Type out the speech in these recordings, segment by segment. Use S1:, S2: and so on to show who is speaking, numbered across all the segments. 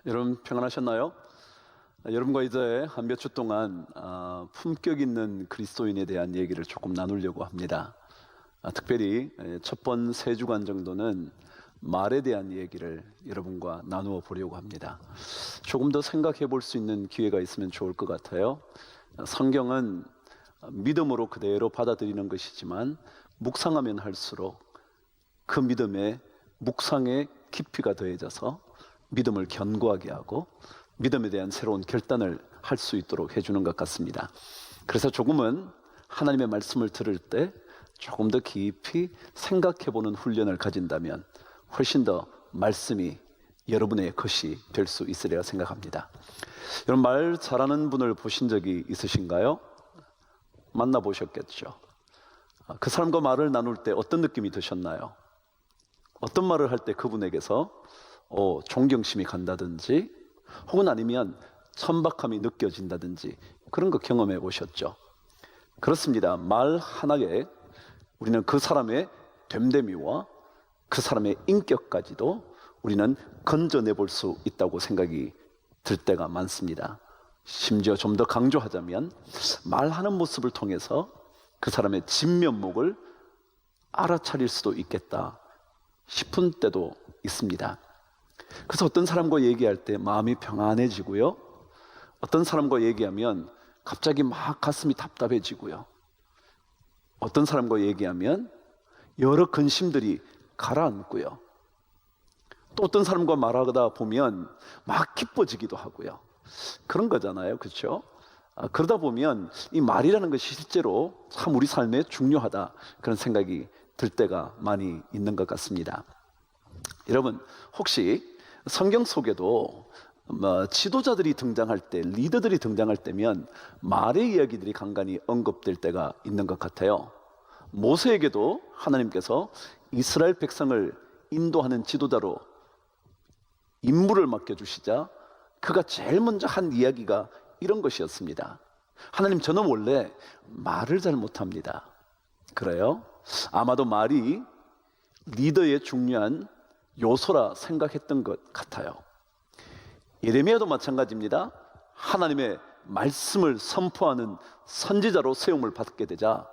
S1: 여러분 평안하셨나요? 여러분과 이제 한 몇 주 동안 품격 있는 그리스도인에 대한 얘기를 조금 나누려고 합니다. 특별히 첫 번 세 주간 정도는 말에 대한 얘기를 여러분과 나누어 보려고 합니다. 조금 더 생각해 볼 수 있는 기회가 있으면 좋을 것 같아요. 성경은 믿음으로 그대로 받아들이는 것이지만 묵상하면 할수록 그 믿음에 묵상의 깊이가 더해져서 믿음을 견고하게 하고 믿음에 대한 새로운 결단을 할 수 있도록 해주는 것 같습니다. 그래서 조금은 하나님의 말씀을 들을 때 조금 더 깊이 생각해보는 훈련을 가진다면 훨씬 더 말씀이 여러분의 것이 될 수 있으리라 생각합니다. 여러분, 말 잘하는 분을 보신 적이 있으신가요? 만나보셨겠죠. 그 사람과 말을 나눌 때 어떤 느낌이 드셨나요? 어떤 말을 할 때 그분에게서 존경심이 간다든지 혹은 아니면 천박함이 느껴진다든지 그런 거 경험해 보셨죠? 그렇습니다. 말 하나에 우리는 그 사람의 됨됨이와 그 사람의 인격까지도 우리는 건져내 볼 수 있다고 생각이 들 때가 많습니다. 심지어 좀 더 강조하자면 말하는 모습을 통해서 그 사람의 진면목을 알아차릴 수도 있겠다 싶은 때도 있습니다. 그래서 어떤 사람과 얘기할 때 마음이 평안해지고요, 어떤 사람과 얘기하면 갑자기 막 가슴이 답답해지고요, 어떤 사람과 얘기하면 여러 근심들이 가라앉고요, 또 어떤 사람과 말하다 보면 막 기뻐지기도 하고요. 그런 거잖아요, 그렇죠? 그러다 보면 이 말이라는 것이 실제로 참 우리 삶에 중요하다, 그런 생각이 들 때가 많이 있는 것 같습니다. 여러분, 혹시 성경 속에도 지도자들이 등장할 때, 리더들이 등장할 때면 말의 이야기들이 간간히 언급될 때가 있는 것 같아요. 모세에게도 하나님께서 이스라엘 백성을 인도하는 지도자로 임무를 맡겨주시자 그가 제일 먼저 한 이야기가 이런 것이었습니다. 하나님, 저는 원래 말을 잘 못합니다. 그래요? 아마도 말이 리더의 중요한 요소라 생각했던 것 같아요. 예레미야도 마찬가지입니다. 하나님의 말씀을 선포하는 선지자로 세움을 받게 되자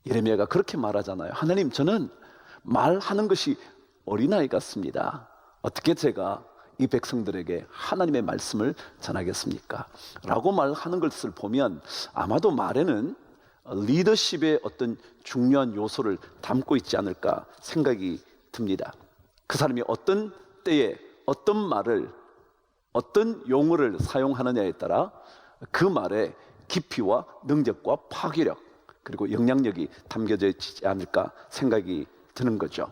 S1: 예레미야가 그렇게 말하잖아요. 하나님, 저는 말하는 것이 어린아이 같습니다. 어떻게 제가 이 백성들에게 하나님의 말씀을 전하겠습니까? 라고 말하는 것을 보면 아마도 말에는 리더십의 어떤 중요한 요소를 담고 있지 않을까 생각이 듭니다. 그 사람이 어떤 때에 어떤 말을, 어떤 용어를 사용하느냐에 따라 그 말의 깊이와 능력과 파괴력 그리고 영향력이 담겨져 있지 않을까 생각이 드는 거죠.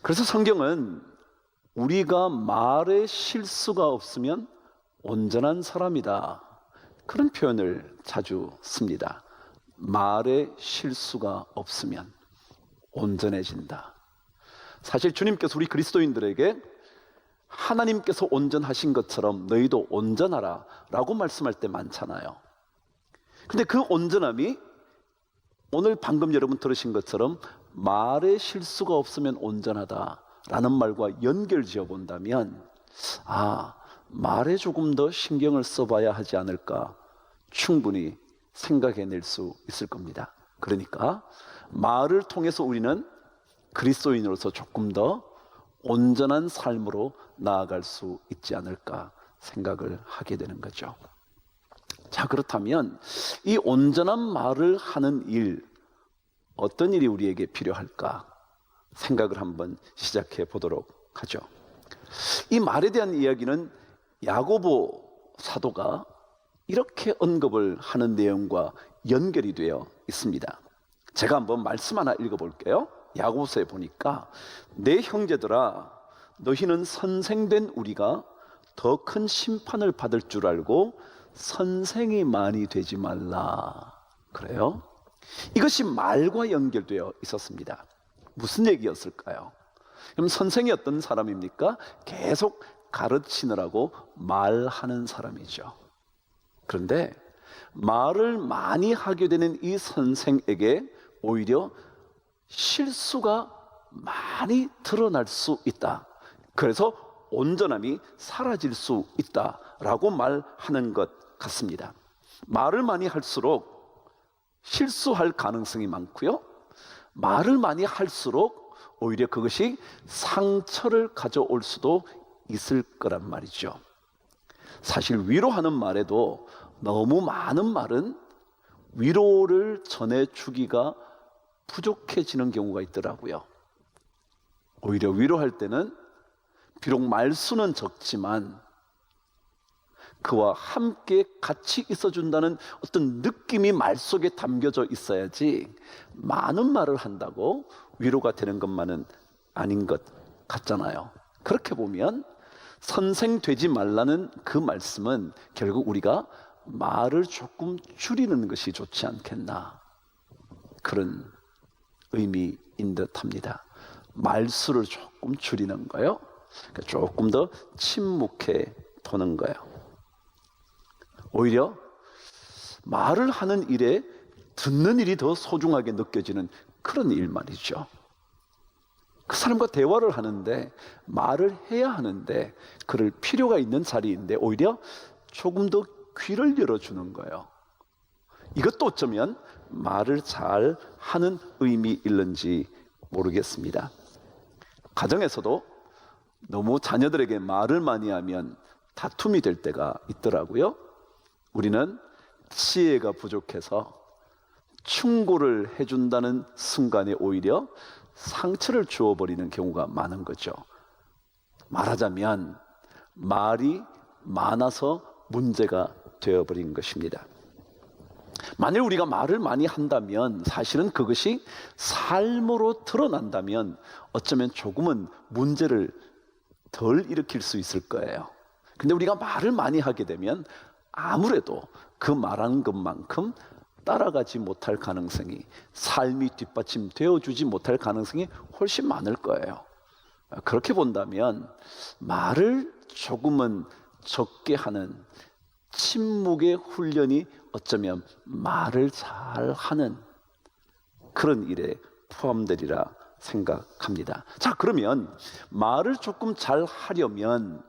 S1: 그래서 성경은 우리가 말에 실수가 없으면 온전한 사람이다, 그런 표현을 자주 씁니다. 말에 실수가 없으면 온전해진다. 사실 주님께서 우리 그리스도인들에게 하나님께서 온전하신 것처럼 너희도 온전하라 라고 말씀할 때 많잖아요. 근데 그 온전함이 오늘 방금 여러분 들으신 것처럼 말에 실수가 없으면 온전하다 라는 말과 연결 지어 본다면 말에 조금 더 신경을 써봐야 하지 않을까 충분히 생각해낼 수 있을 겁니다. 그러니까 말을 통해서 우리는 그리스도인으로서 조금 더 온전한 삶으로 나아갈 수 있지 않을까 생각을 하게 되는 거죠. 자, 그렇다면 이 온전한 말을 하는 일, 어떤 일이 우리에게 필요할까 생각을 한번 시작해 보도록 하죠. 이 말에 대한 이야기는 야고보 사도가 이렇게 언급을 하는 내용과 연결이 되어 있습니다. 제가 한번 말씀 하나 읽어볼게요. 야고보서에 보니까 내 형제들아, 너희는 선생된 우리가 더 큰 심판을 받을 줄 알고 선생이 많이 되지 말라. 그래요? 이것이 말과 연결되어 있었습니다. 무슨 얘기였을까요? 그럼 선생이 어떤 사람입니까? 계속 가르치느라고 말하는 사람이죠. 그런데 말을 많이 하게 되는 이 선생에게 오히려 실수가 많이 드러날 수 있다. 그래서 온전함이 사라질 수 있다라고 말하는 것 같습니다. 말을 많이 할수록 실수할 가능성이 많고요, 말을 많이 할수록 오히려 그것이 상처를 가져올 수도 있을 거란 말이죠. 사실 위로하는 말에도 너무 많은 말은 위로를 전해주기가 부족해지는 경우가 있더라고요. 오히려 위로할 때는 비록 말수는 적지만 그와 함께 같이 있어준다는 어떤 느낌이 말 속에 담겨져 있어야지 많은 말을 한다고 위로가 되는 것만은 아닌 것 같잖아요. 그렇게 보면 선생 되지 말라는 그 말씀은 결국 우리가 말을 조금 줄이는 것이 좋지 않겠나, 그런 의미인 듯 합니다. 말수를 조금 줄이는 거요, 그러니까 조금 더 침묵해 보는 거예요. 오히려 말을 하는 일에 듣는 일이 더 소중하게 느껴지는 그런 일 말이죠. 그 사람과 대화를 하는데, 말을 해야 하는데, 그럴 필요가 있는 자리인데 오히려 조금 더 귀를 열어주는 거예요. 이것도 어쩌면 말을 잘 하는 의미일는지 모르겠습니다. 가정에서도 너무 자녀들에게 말을 많이 하면 다툼이 될 때가 있더라고요. 우리는 지혜가 부족해서 충고를 해준다는 순간에 오히려 상처를 주어버리는 경우가 많은 거죠. 말하자면 말이 많아서 문제가 되어버린 것입니다. 만일 우리가 말을 많이 한다면, 사실은 그것이 삶으로 드러난다면 어쩌면 조금은 문제를 덜 일으킬 수 있을 거예요. 근데 우리가 말을 많이 하게 되면 아무래도 그 말한 것만큼 따라가지 못할 가능성이, 삶이 뒷받침되어 주지 못할 가능성이 훨씬 많을 거예요. 그렇게 본다면 말을 조금은 적게 하는 침묵의 훈련이 어쩌면 말을 잘하는 그런 일에 포함되리라 생각합니다. 자, 그러면 말을 조금 잘 하려면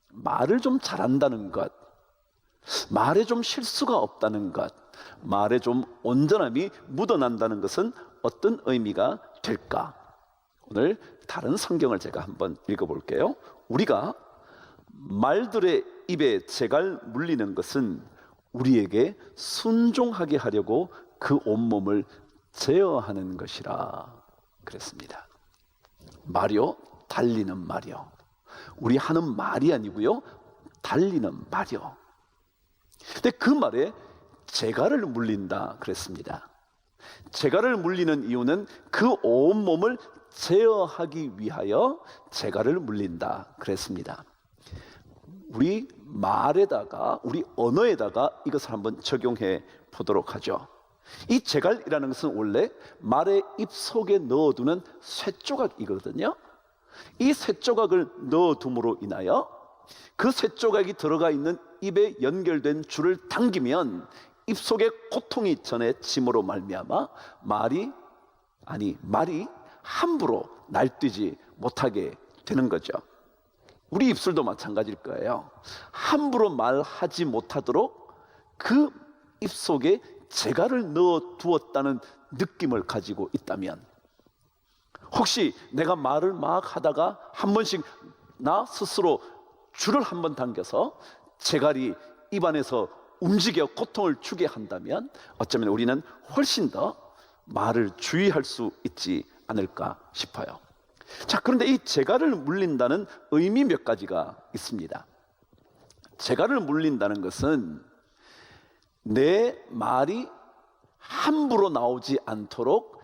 S1: 말을 좀 잘한다는 것, 말에 좀 실수가 없다는 것, 말에 좀 온전함이 묻어난다는 것은 어떤 의미가 될까? 오늘 다른 성경을 제가 한번 읽어볼게요. 우리가 말들의 입에 재갈 물리는 것은 우리에게 순종하게 하려고 그 온몸을 제어하는 것이라 그랬습니다. 말이요, 달리는 말이요. 우리 하는 말이 아니고요, 달리는 말이요. 근데 그 말에 재갈을 물린다 그랬습니다. 재갈을 물리는 이유는 그 온몸을 제어하기 위하여 재갈을 물린다 그랬습니다. 우리 말에다가, 우리 언어에다가 이것을 한번 적용해 보도록 하죠. 이 재갈이라는 것은 원래 말의 입속에 넣어두는 쇳조각이거든요. 이 쇳조각을 넣어둠으로 인하여 그 쇳조각이 들어가 있는 입에 연결된 줄을 당기면 입속에 고통이 전해짐으로 말미암아 말이 함부로 날뛰지 못하게 되는 거죠. 우리 입술도 마찬가지일 거예요. 함부로 말하지 못하도록 그 입속에 재갈을 넣어 두었다는 느낌을 가지고 있다면, 혹시 내가 말을 막 하다가 한 번씩 나 스스로 줄을 한번 당겨서 재갈이 입안에서 움직여 고통을 주게 한다면 어쩌면 우리는 훨씬 더 말을 주의할 수 있지 않을까 싶어요. 자, 그런데 이 재갈을 물린다는 의미 몇 가지가 있습니다. 재갈을 물린다는 것은 내 말이 함부로 나오지 않도록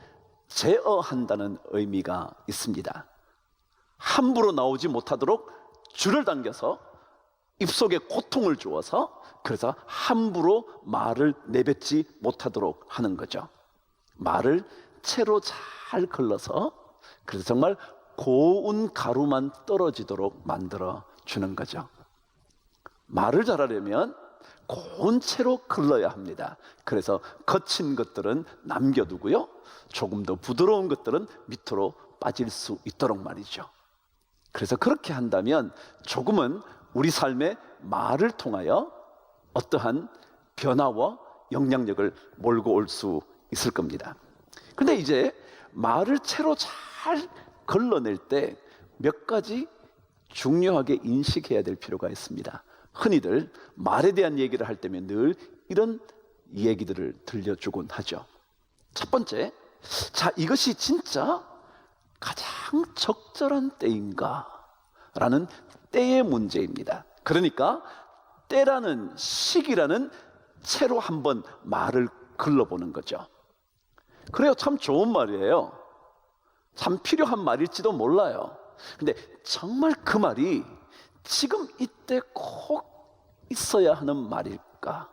S1: 제어한다는 의미가 있습니다. 함부로 나오지 못하도록 줄을 당겨서 입속에 고통을 주어서, 그래서 함부로 말을 내뱉지 못하도록 하는 거죠. 말을 채로 잘 걸러서, 그래서 정말 고운 가루만 떨어지도록 만들어 주는 거죠. 말을 잘하려면 고운 채로 걸러야 합니다. 그래서 거친 것들은 남겨두고요, 조금 더 부드러운 것들은 밑으로 빠질 수 있도록 말이죠. 그래서 그렇게 한다면 조금은 우리 삶의 말을 통하여 어떠한 변화와 영향력을 몰고 올 수 있을 겁니다. 근데 이제 말을 채로 잘 걸러낼 때 몇 가지 중요하게 인식해야 될 필요가 있습니다. 흔히들 말에 대한 얘기를 할 때면 늘 이런 얘기들을 들려주곤 하죠. 첫 번째, 자, 이것이 진짜 가장 적절한 때인가? 라는 때의 문제입니다. 그러니까 때라는 시기라는 채로 한번 말을 걸러보는 거죠. 그래요, 참 좋은 말이에요. 참 필요한 말일지도 몰라요. 근데 정말 그 말이 지금 이때 꼭 있어야 하는 말일까?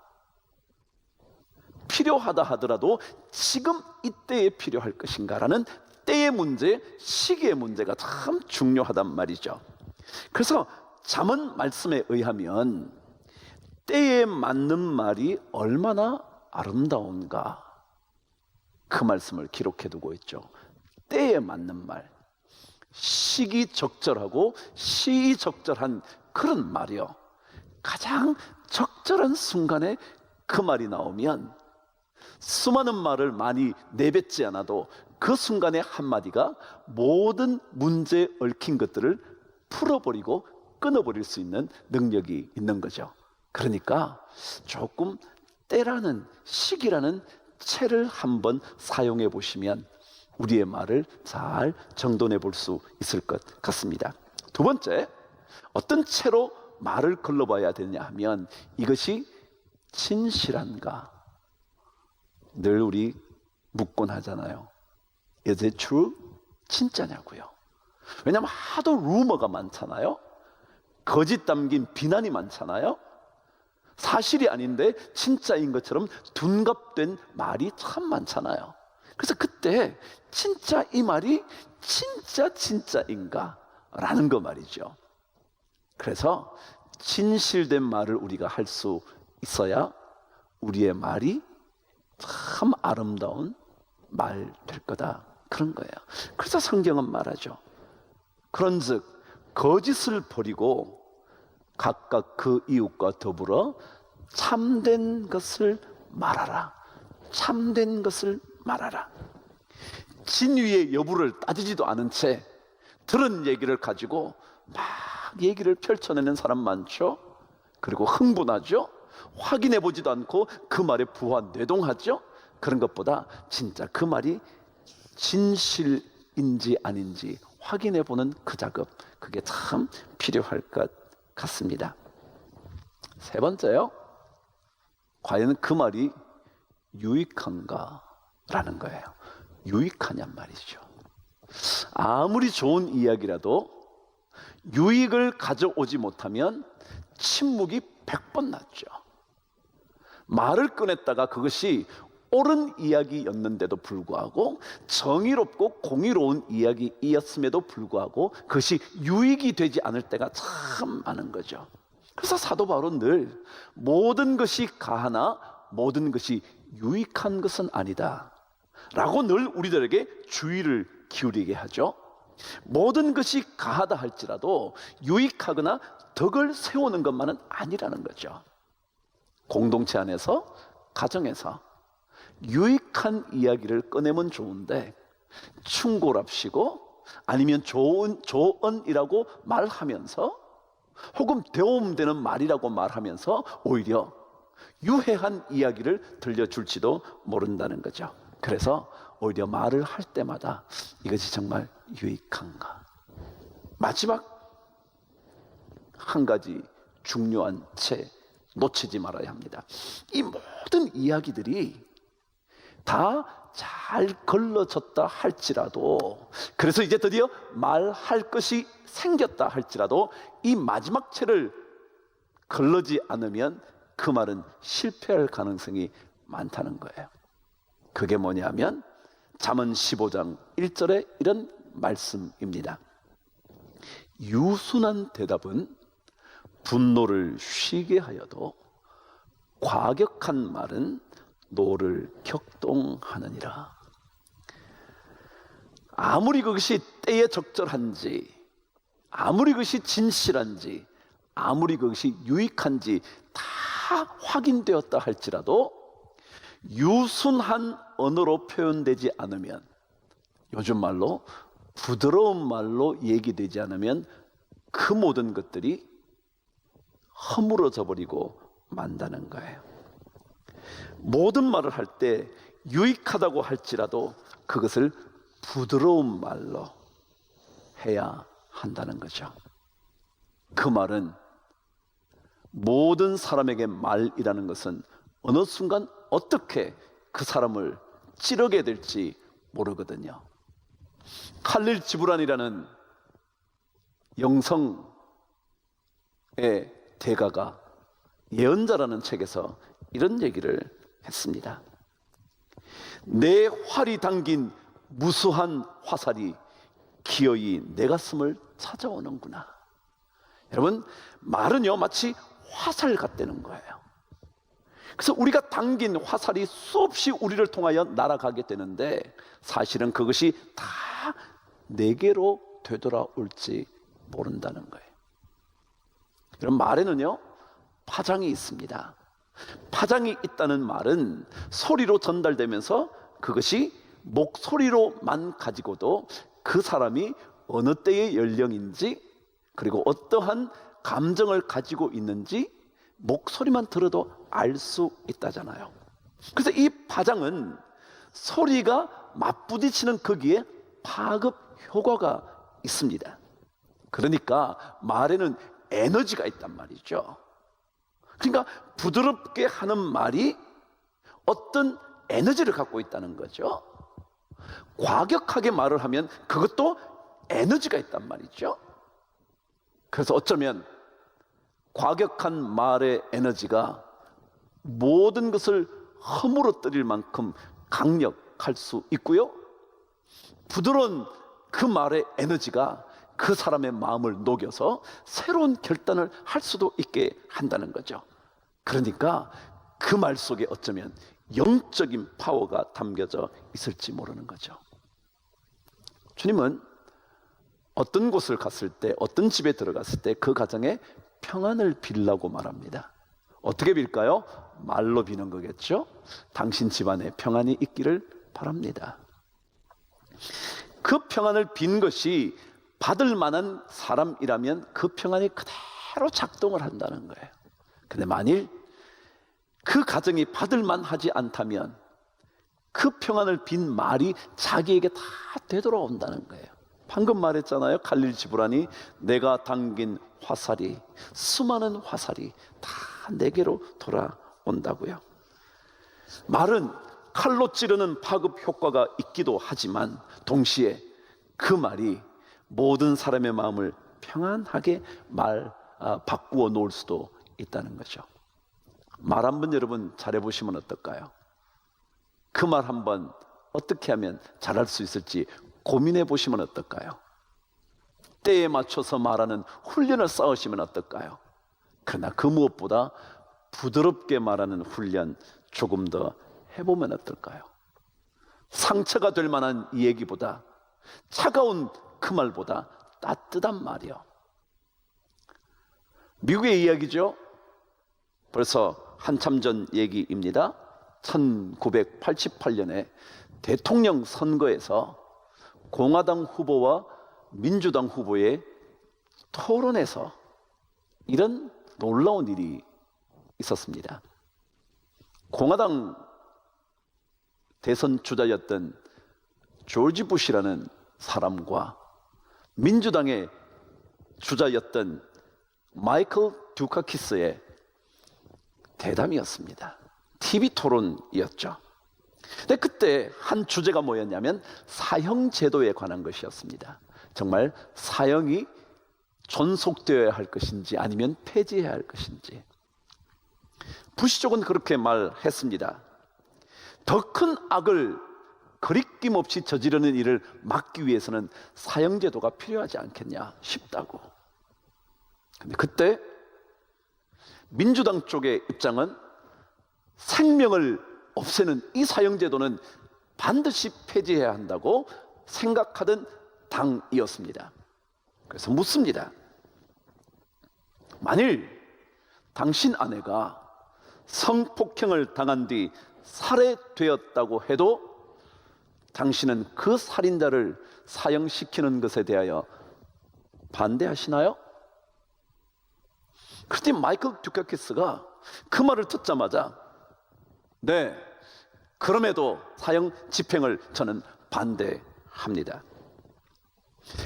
S1: 필요하다 하더라도 지금 이때에 필요할 것인가라는 때의 문제, 시기의 문제가 참 중요하단 말이죠. 그래서 잠언 말씀에 의하면 때에 맞는 말이 얼마나 아름다운가, 그 말씀을 기록해 두고 있죠. 때에 맞는 말, 시기적절하고 시의적절한 그런 말이요. 가장 적절한 순간에 그 말이 나오면 수많은 말을 많이 내뱉지 않아도 그 순간의 한마디가 모든 문제에 얽힌 것들을 풀어버리고 끊어버릴 수 있는 능력이 있는 거죠. 그러니까 조금 때라는 시기라는 채를 한번 사용해 보시면 우리의 말을 잘 정돈해 볼 수 있을 것 같습니다. 두 번째, 어떤 채로 말을 걸러봐야 되냐 하면 이것이 진실한가? 늘 우리 묻곤 하잖아요. Is it true? 진짜냐고요. 왜냐하면 하도 루머가 많잖아요. 거짓 담긴 비난이 많잖아요. 사실이 아닌데 진짜인 것처럼 둔갑된 말이 참 많잖아요. 그래서 그때 진짜 이 말이 진짜인가? 라는 거 말이죠. 그래서 진실된 말을 우리가 할 수 있어야 우리의 말이 참 아름다운 말 될 거다, 그런 거예요. 그래서 성경은 말하죠. 그런즉 거짓을 버리고 각각 그 이웃과 더불어 참된 것을 말하라. 참된 것을 말하라. 진위의 여부를 따지지도 않은 채 들은 얘기를 가지고 막 얘기를 펼쳐내는 사람 많죠. 그리고 흥분하죠. 확인해 보지도 않고 그 말에 부화뇌동하죠. 그런 것보다 진짜 그 말이 진실인지 아닌지 확인해 보는 그 작업, 그게 참 필요할 것 같습니다. 세 번째요, 과연 그 말이 유익한가? 라는 거예요. 유익하냔 말이죠. 아무리 좋은 이야기라도 유익을 가져오지 못하면 침묵이 100번 낫죠. 말을 꺼냈다가 그것이 옳은 이야기였는데도 불구하고, 정의롭고 공의로운 이야기이었음에도 불구하고 그것이 유익이 되지 않을 때가 참 많은 거죠. 그래서 사도 바울은 늘 모든 것이 가하나 모든 것이 유익한 것은 아니다 라고 늘 우리들에게 주의를 기울이게 하죠. 모든 것이 가하다 할지라도 유익하거나 덕을 세우는 것만은 아니라는 거죠. 공동체 안에서, 가정에서 유익한 이야기를 꺼내면 좋은데 충고랍시고 아니면 조언이라고 말하면서, 혹은 도움되는 말이라고 말하면서 오히려 유해한 이야기를 들려줄지도 모른다는 거죠. 그래서 오히려 말을 할 때마다 이것이 정말 유익한가? 마지막 한 가지 중요한 채 놓치지 말아야 합니다. 이 모든 이야기들이 다 잘 걸러졌다 할지라도, 그래서 이제 드디어 말할 것이 생겼다 할지라도 이 마지막 채를 걸러지 않으면 그 말은 실패할 가능성이 많다는 거예요. 그게 뭐냐면 잠언 15장 1절에 이런 말씀입니다. 유순한 대답은 분노를 쉬게 하여도 과격한 말은 노를 격동하느니라. 아무리 그것이 때에 적절한지, 아무리 그것이 진실한지, 아무리 그것이 유익한지 다 확인되었다 할지라도 유순한 언어로 표현되지 않으면, 요즘 말로 부드러운 말로 얘기되지 않으면 그 모든 것들이 허물어져 버리고 만다는 거예요. 모든 말을 할 때 유익하다고 할지라도 그것을 부드러운 말로 해야 한다는 거죠. 그 말은, 모든 사람에게 말이라는 것은 어느 순간 어떻게 그 사람을 찌르게 될지 모르거든요. 칼릴 지브란이라는 영성의 대가가 예언자라는 책에서 이런 얘기를 했습니다. 내 활이 당긴 무수한 화살이 기어이 내 가슴을 찾아오는구나. 여러분, 말은요 마치 화살 같다는 거예요. 그래서 우리가 당긴 화살이 수없이 우리를 통하여 날아가게 되는데, 사실은 그것이 다 내게로 되돌아올지 모른다는 거예요. 여러분, 말에는요 파장이 있습니다. 파장이 있다는 말은 소리로 전달되면서 그것이 목소리로만 가지고도 그 사람이 어느 때의 연령인지, 그리고 어떠한 감정을 가지고 있는지 목소리만 들어도 알 수 있다잖아요. 그래서 이 파장은 소리가 맞부딪히는 거기에 파급 효과가 있습니다. 그러니까 말에는 에너지가 있단 말이죠. 그러니까 부드럽게 하는 말이 어떤 에너지를 갖고 있다는 거죠. 과격하게 말을 하면 그것도 에너지가 있단 말이죠. 그래서 어쩌면 과격한 말의 에너지가 모든 것을 허물어뜨릴 만큼 강력할 수 있고요, 부드러운 그 말의 에너지가 그 사람의 마음을 녹여서 새로운 결단을 할 수도 있게 한다는 거죠. 그러니까 그 말 속에 어쩌면 영적인 파워가 담겨져 있을지 모르는 거죠. 주님은 어떤 곳을 갔을 때, 어떤 집에 들어갔을 때 그 가정에 평안을 빌라고 말합니다. 어떻게 빌까요? 말로 비는 거겠죠. 당신 집안에 평안이 있기를 바랍니다. 그 평안을 빈 것이 받을 만한 사람이라면 그 평안이 그대로 작동을 한다는 거예요. 근데 만일 그 가정이 받을 만하지 않다면 그 평안을 빈 말이 자기에게 다 되돌아온다는 거예요. 방금 말했잖아요. 칼릴 지브란이 내가 당긴 화살이, 수많은 화살이 다 내게로 돌아온다고요. 말은 칼로 찌르는 파급 효과가 있기도 하지만 동시에 그 말이 모든 사람의 마음을 평안하게 바꾸어 놓을 수도 있다는 거죠. 말 한번 여러분 잘해보시면 어떨까요? 그 말 한번 어떻게 하면 잘할 수 있을지 고민해 보시면 어떨까요? 때에 맞춰서 말하는 훈련을 쌓으시면 어떨까요? 그러나 그 무엇보다 부드럽게 말하는 훈련 조금 더 해보면 어떨까요? 상처가 될 만한 이 얘기보다, 차가운 그 말보다 따뜻한 말이요. 미국의 이야기죠. 벌써 한참 전 얘기입니다. 1988년에 대통령 선거에서 공화당 후보와 민주당 후보의 토론에서 이런 놀라운 일이 있었습니다. 공화당 대선 주자였던 조지 부시라는 사람과 민주당의 주자였던 마이클 듀카키스의 대담이었습니다. TV 토론이었죠. 근데 그때 한 주제가 뭐였냐면 사형제도에 관한 것이었습니다. 정말 사형이 존속되어야 할 것인지 아니면 폐지해야 할 것인지. 부시 쪽은 그렇게 말했습니다. 더 큰 악을 거리낌 없이 저지르는 일을 막기 위해서는 사형제도가 필요하지 않겠냐 싶다고. 근데 그때 민주당 쪽의 입장은 생명을 없애는 이 사형제도는 반드시 폐지해야 한다고 생각하던 당이었습니다. 그래서 묻습니다. 만일 당신 아내가 성폭행을 당한 뒤 살해되었다고 해도 당신은 그 살인자를 사형시키는 것에 대하여 반대하시나요? 그런데 마이클 듀카키스가 그 말을 듣자마자 네, 그럼에도 사형 집행을 저는 반대합니다.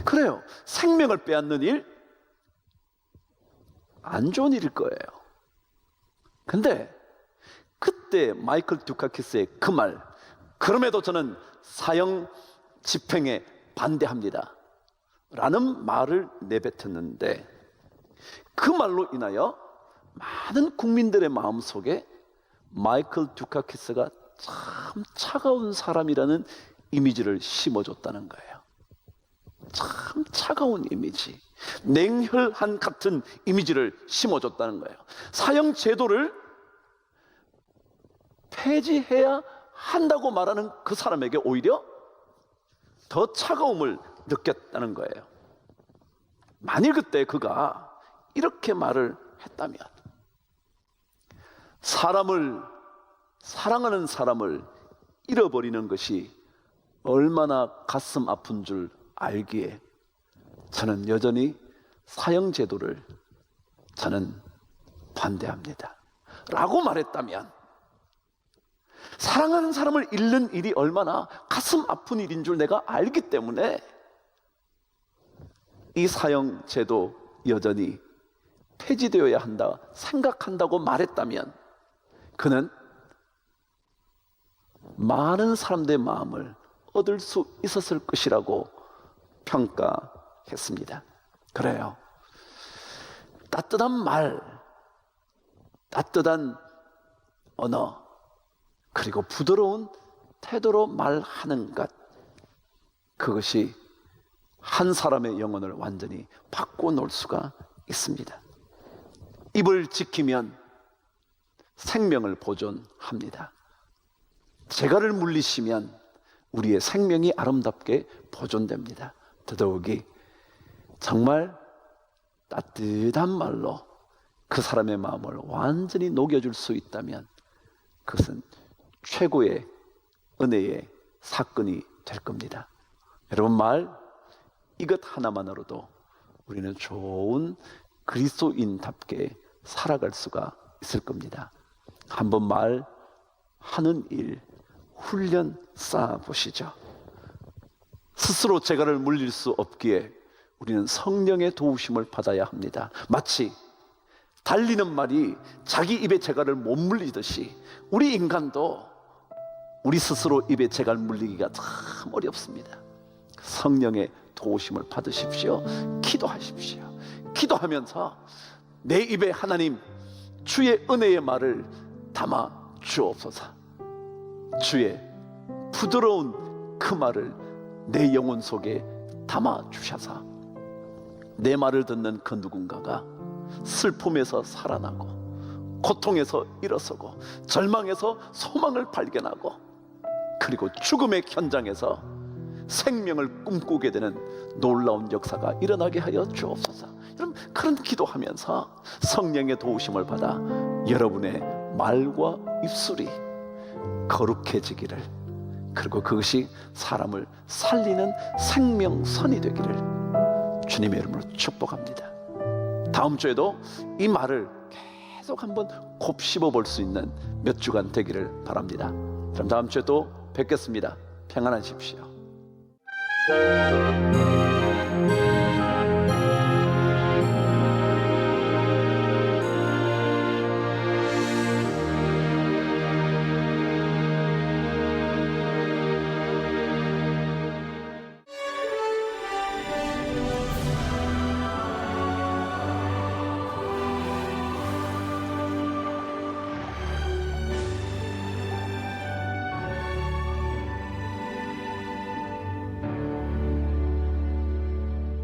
S1: 그래요. 생명을 빼앗는 일, 안 좋은 일일 거예요. 근데 그때 마이클 듀카키스의 그 말, 그럼에도 저는 사형 집행에 반대합니다 라는 말을 내뱉었는데, 그 말로 인하여 많은 국민들의 마음속에 마이클 듀카키스가 참 차가운 사람이라는 이미지를 심어줬다는 거예요. 참 차가운 이미지, 냉혈한 같은 이미지를 심어줬다는 거예요. 사형 제도를 폐지해야 한다고 말하는 그 사람에게 오히려 더 차가움을 느꼈다는 거예요. 만일 그때 그가 이렇게 말을 했다면, 사랑하는 사람을 잃어버리는 것이 얼마나 가슴 아픈 줄 알기에 저는 여전히 사형제도를 저는 반대합니다 라고 말했다면, 사랑하는 사람을 잃는 일이 얼마나 가슴 아픈 일인 줄 내가 알기 때문에 이 사형제도 여전히 폐지되어야 한다 생각한다고 말했다면, 그는 많은 사람들의 마음을 얻을 수 있었을 것이라고 평가했습니다. 그래요. 따뜻한 말, 따뜻한 언어, 그리고 부드러운 태도로 말하는 것, 그것이 한 사람의 영혼을 완전히 바꿔놓을 수가 있습니다. 입을 지키면 생명을 보존합니다. 재갈을 물리시면 우리의 생명이 아름답게 보존됩니다. 더더욱이 정말 따뜻한 말로 그 사람의 마음을 완전히 녹여줄 수 있다면 그것은 최고의 은혜의 사건이 될 겁니다. 여러분, 이것 하나만으로도 우리는 좋은 그리스도인답게 살아갈 수가 있을 겁니다. 한번 말하는 일 훈련 쌓아 보시죠. 스스로 재갈을 물릴 수 없기에 우리는 성령의 도우심을 받아야 합니다. 마치 달리는 말이 자기 입에 재갈을 못 물리듯이 우리 인간도 우리 스스로 입에 재갈 물리기가 참 어렵습니다. 성령의 도우심을 받으십시오. 기도하십시오. 기도하면서 내 입에 하나님 주의 은혜의 말을 담아 주옵소서. 주의 부드러운 그 말을 내 영혼 속에 담아 주셔서 내 말을 듣는 그 누군가가 슬픔에서 살아나고 고통에서 일어서고 절망에서 소망을 발견하고 그리고 죽음의 현장에서 생명을 꿈꾸게 되는 놀라운 역사가 일어나게 하여 주옵소서. 여러분, 그런 기도하면서 성령의 도우심을 받아 여러분의 말과 입술이 거룩해지기를, 그리고 그것이 사람을 살리는 생명선이 되기를 주님의 이름으로 축복합니다. 다음 주에도 이 말을 계속 한번 곱씹어 볼 수 있는 몇 주간 되기를 바랍니다. 그럼 다음 주에 또 뵙겠습니다. 평안하십시오.